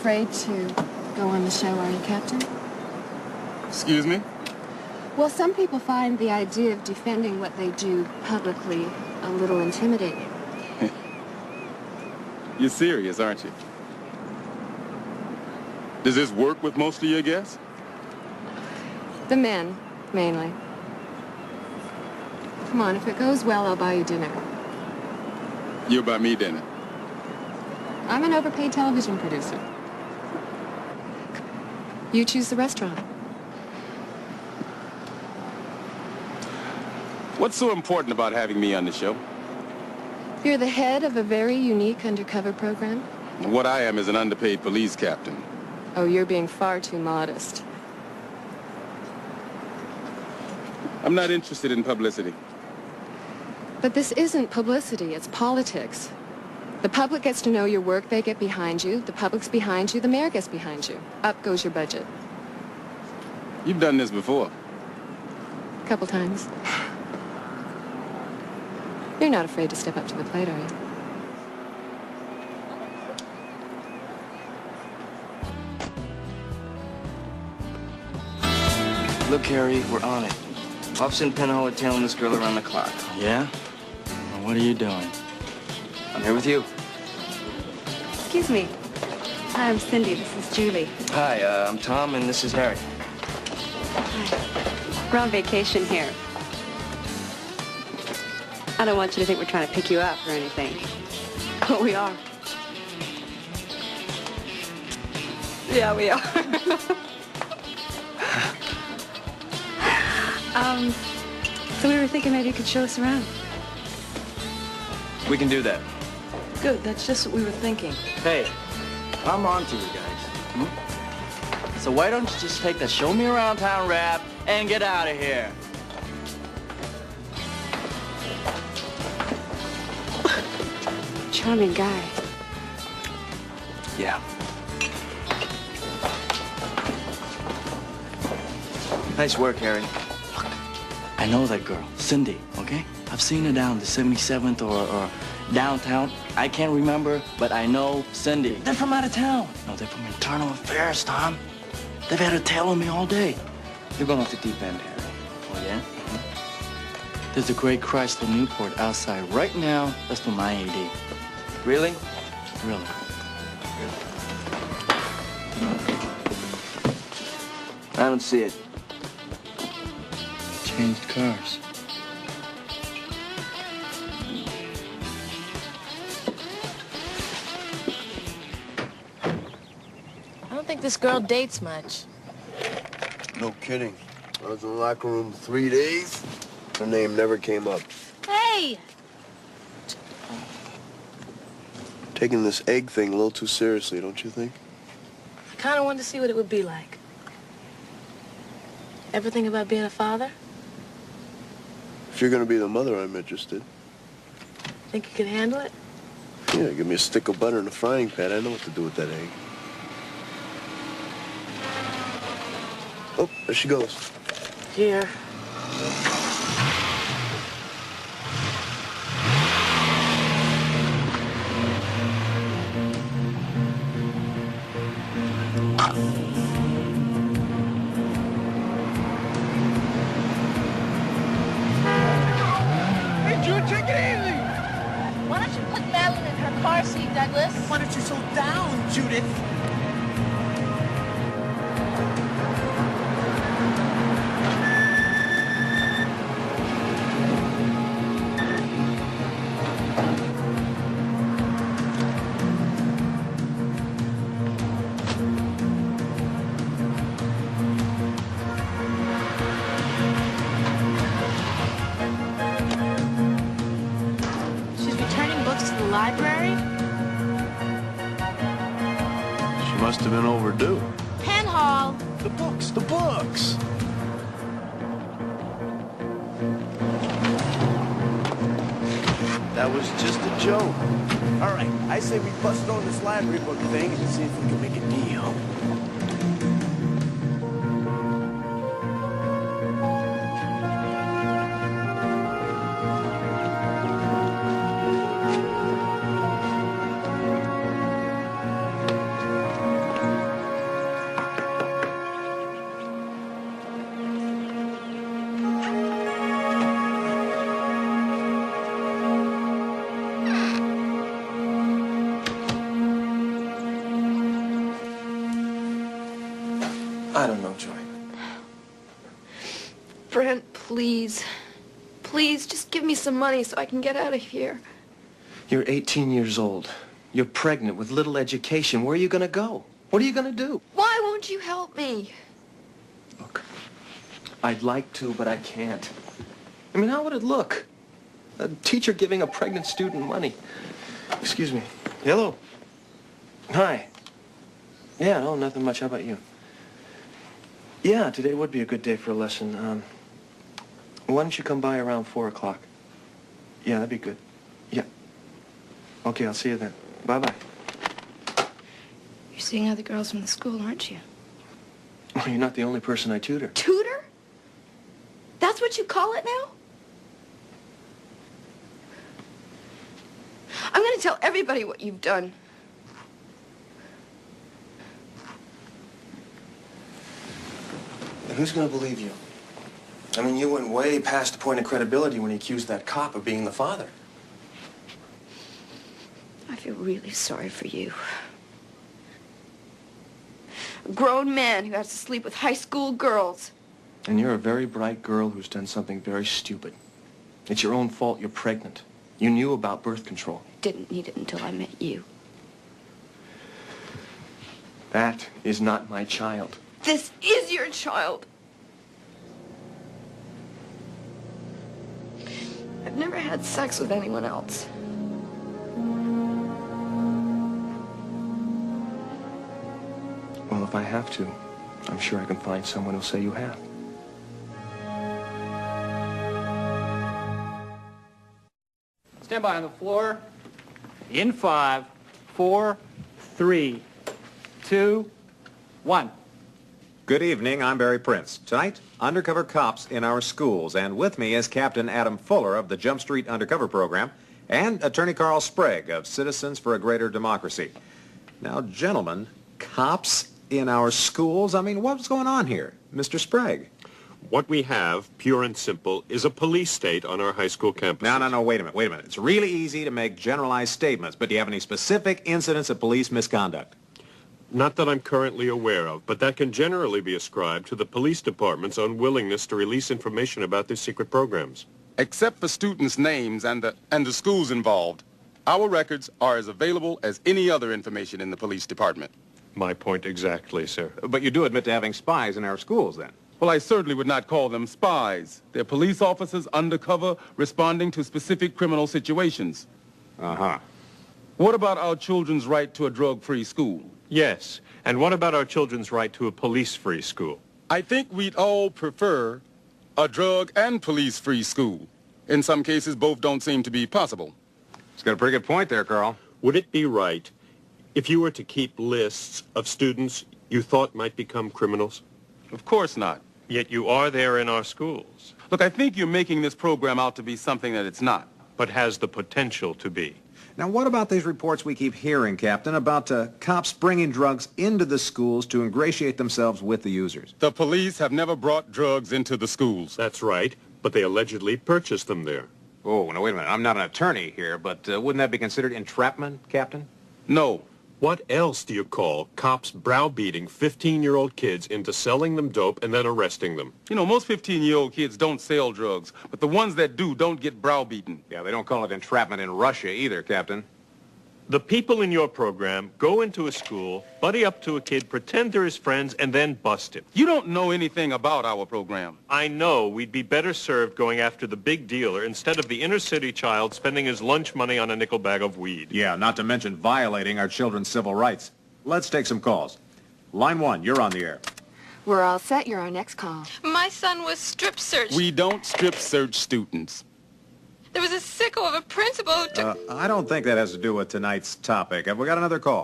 afraid to go on the show, are you, Captain? Excuse me? Well, some people find the idea of defending what they do publicly a little intimidating. You're serious, aren't you? Does this work with most of your guests? The men, mainly. Come on, if it goes well, I'll buy you dinner. You'll buy me dinner. I'm an overpaid television producer. You choose the restaurant. What's so important about having me on the show? You're the head of a very unique undercover program? What I am is an underpaid police captain. Oh, you're being far too modest. I'm not interested in publicity. But this isn't publicity, it's politics. The public gets to know your work, they get behind you. The public's behind you, the mayor gets behind you. Up goes your budget. You've done this before. A couple times. You're not afraid to step up to the plate, are you? Look, Harry, we're on it. Officer and Penhall are tailing this girl around the clock. Yeah? Well, what are you doing? I'm here with you. Excuse me. Hi, I'm Cindy. This is Julie. Hi, I'm Tom, and this is Harry. Hi. We're on vacation here. I don't want you to think we're trying to pick you up or anything. But we are. Yeah, we are. So we were thinking maybe you could show us around. We can do that. Good, that's just what we were thinking. Hey, I'm on to you guys. So why don't you just take the show me around town rap and get out of here? Charming guy. Yeah. Nice work, Harry. I know that girl, Cindy, okay? I've seen her down the 77th or downtown. I can't remember, but I know Cindy. They're from out of town. No, they're from internal affairs, Tom. They've had a tail on me all day. You're going off the deep end, Harry. Oh, yeah? There's a great Chrysler Newport outside right now. That's for my AD. Really? Really. I don't see it. Changed cars. I don't think this girl dates much. No kidding. I was in the locker room 3 days. Her name never came up. Hey! Taking this egg thing a little too seriously, don't you think? I kind of wanted to see what it would be like. Ever think about being a father? If you're gonna be the mother, I'm interested. Think you can handle it? Yeah, give me a stick of butter and a frying pan. I know what to do with that egg. Oh, there she goes. Here. Why don't you put Madeline in her car seat, Douglas? Why don't you slow down, Judith? She's returning books to the library? She must have been overdue. Penhall! The books, the books! That was just a joke. All right, I say we bust on this library book thing and see if we can make a deal. I don't know, Joy. Brent, please. Please, just give me some money so I can get out of here. You're 18 years old. You're pregnant with little education. Where are you going to go? What are you going to do? Why won't you help me? Look, I'd like to, but I can't. I mean, how would it look? A teacher giving a pregnant student money. Excuse me. Hello. Hi. Yeah, no, nothing much. How about you? Yeah, today would be a good day for a lesson. Why don't you come by around 4 o'clock? Yeah, that'd be good. Yeah. Okay, I'll see you then. Bye-bye. You're seeing other girls from the school, aren't you? Well, you're not the only person I tutor. Tutor? That's what you call it now? I'm going to tell everybody what you've done. And who's going to believe you? I mean, you went way past the point of credibility when you accused that cop of being the father. I feel really sorry for you. A grown man who has to sleep with high school girls. And you're a very bright girl who's done something very stupid. It's your own fault you're pregnant. You knew about birth control. Didn't need it until I met you. That is not my child. This is your child. I've never had sex with anyone else. Well, if I have to, I'm sure I can find someone who'll say you have. Stand by on the floor. In 5, 4, 3, 2, 1. Good evening, I'm Barry Prince. Tonight, undercover cops in our schools, and with me is Captain Adam Fuller of the Jump Street Undercover Program and Attorney Carl Sprague of Citizens for a Greater Democracy. Now, gentlemen, cops in our schools? I mean, what's going on here? Mr. Sprague. What we have, pure and simple, is a police state on our high school campus. No, wait a minute. It's really easy to make generalized statements, but do you have any specific incidents of police misconduct? Not that I'm currently aware of, but that can generally be ascribed to the police department's unwillingness to release information about their secret programs. Except for students' names and the schools involved, our records are as available as any other information in the police department. My point exactly, sir. But you do admit to having spies in our schools, then? Well, I certainly would not call them spies. They're police officers undercover responding to specific criminal situations. Uh-huh. What about our children's right to a drug-free school? Yes. And what about our children's right to a police-free school? I think we'd all prefer a drug and police-free school. In some cases, both don't seem to be possible. He's got a pretty good point there, Carl. Would it be right if you were to keep lists of students you thought might become criminals? Of course not. Yet you are there in our schools. Look, I think you're making this program out to be something that it's not. But has the potential to be. Now, what about these reports we keep hearing, Captain, about cops bringing drugs into the schools to ingratiate themselves with the users? The police have never brought drugs into the schools. That's right, but they allegedly purchased them there. Oh, now, wait a minute. I'm not an attorney here, but wouldn't that be considered entrapment, Captain? No. What else do you call cops browbeating 15-year-old kids into selling them dope and then arresting them? You know, most 15-year-old kids don't sell drugs, but the ones that do don't get browbeaten. Yeah, they don't call it entrapment in Russia either, Captain. The people in your program go into a school, buddy up to a kid, pretend they're his friends, and then bust him. You don't know anything about our program. I know. We'd be better served going after the big dealer instead of the inner-city child spending his lunch money on a nickel bag of weed. Yeah, not to mention violating our children's civil rights. Let's take some calls. Line 1, you're on the air. We're all set. You're our next call. My son was strip searched. We don't strip search students. There was a sicko of a principal who took... I don't think that has to do with tonight's topic. Have we got another call?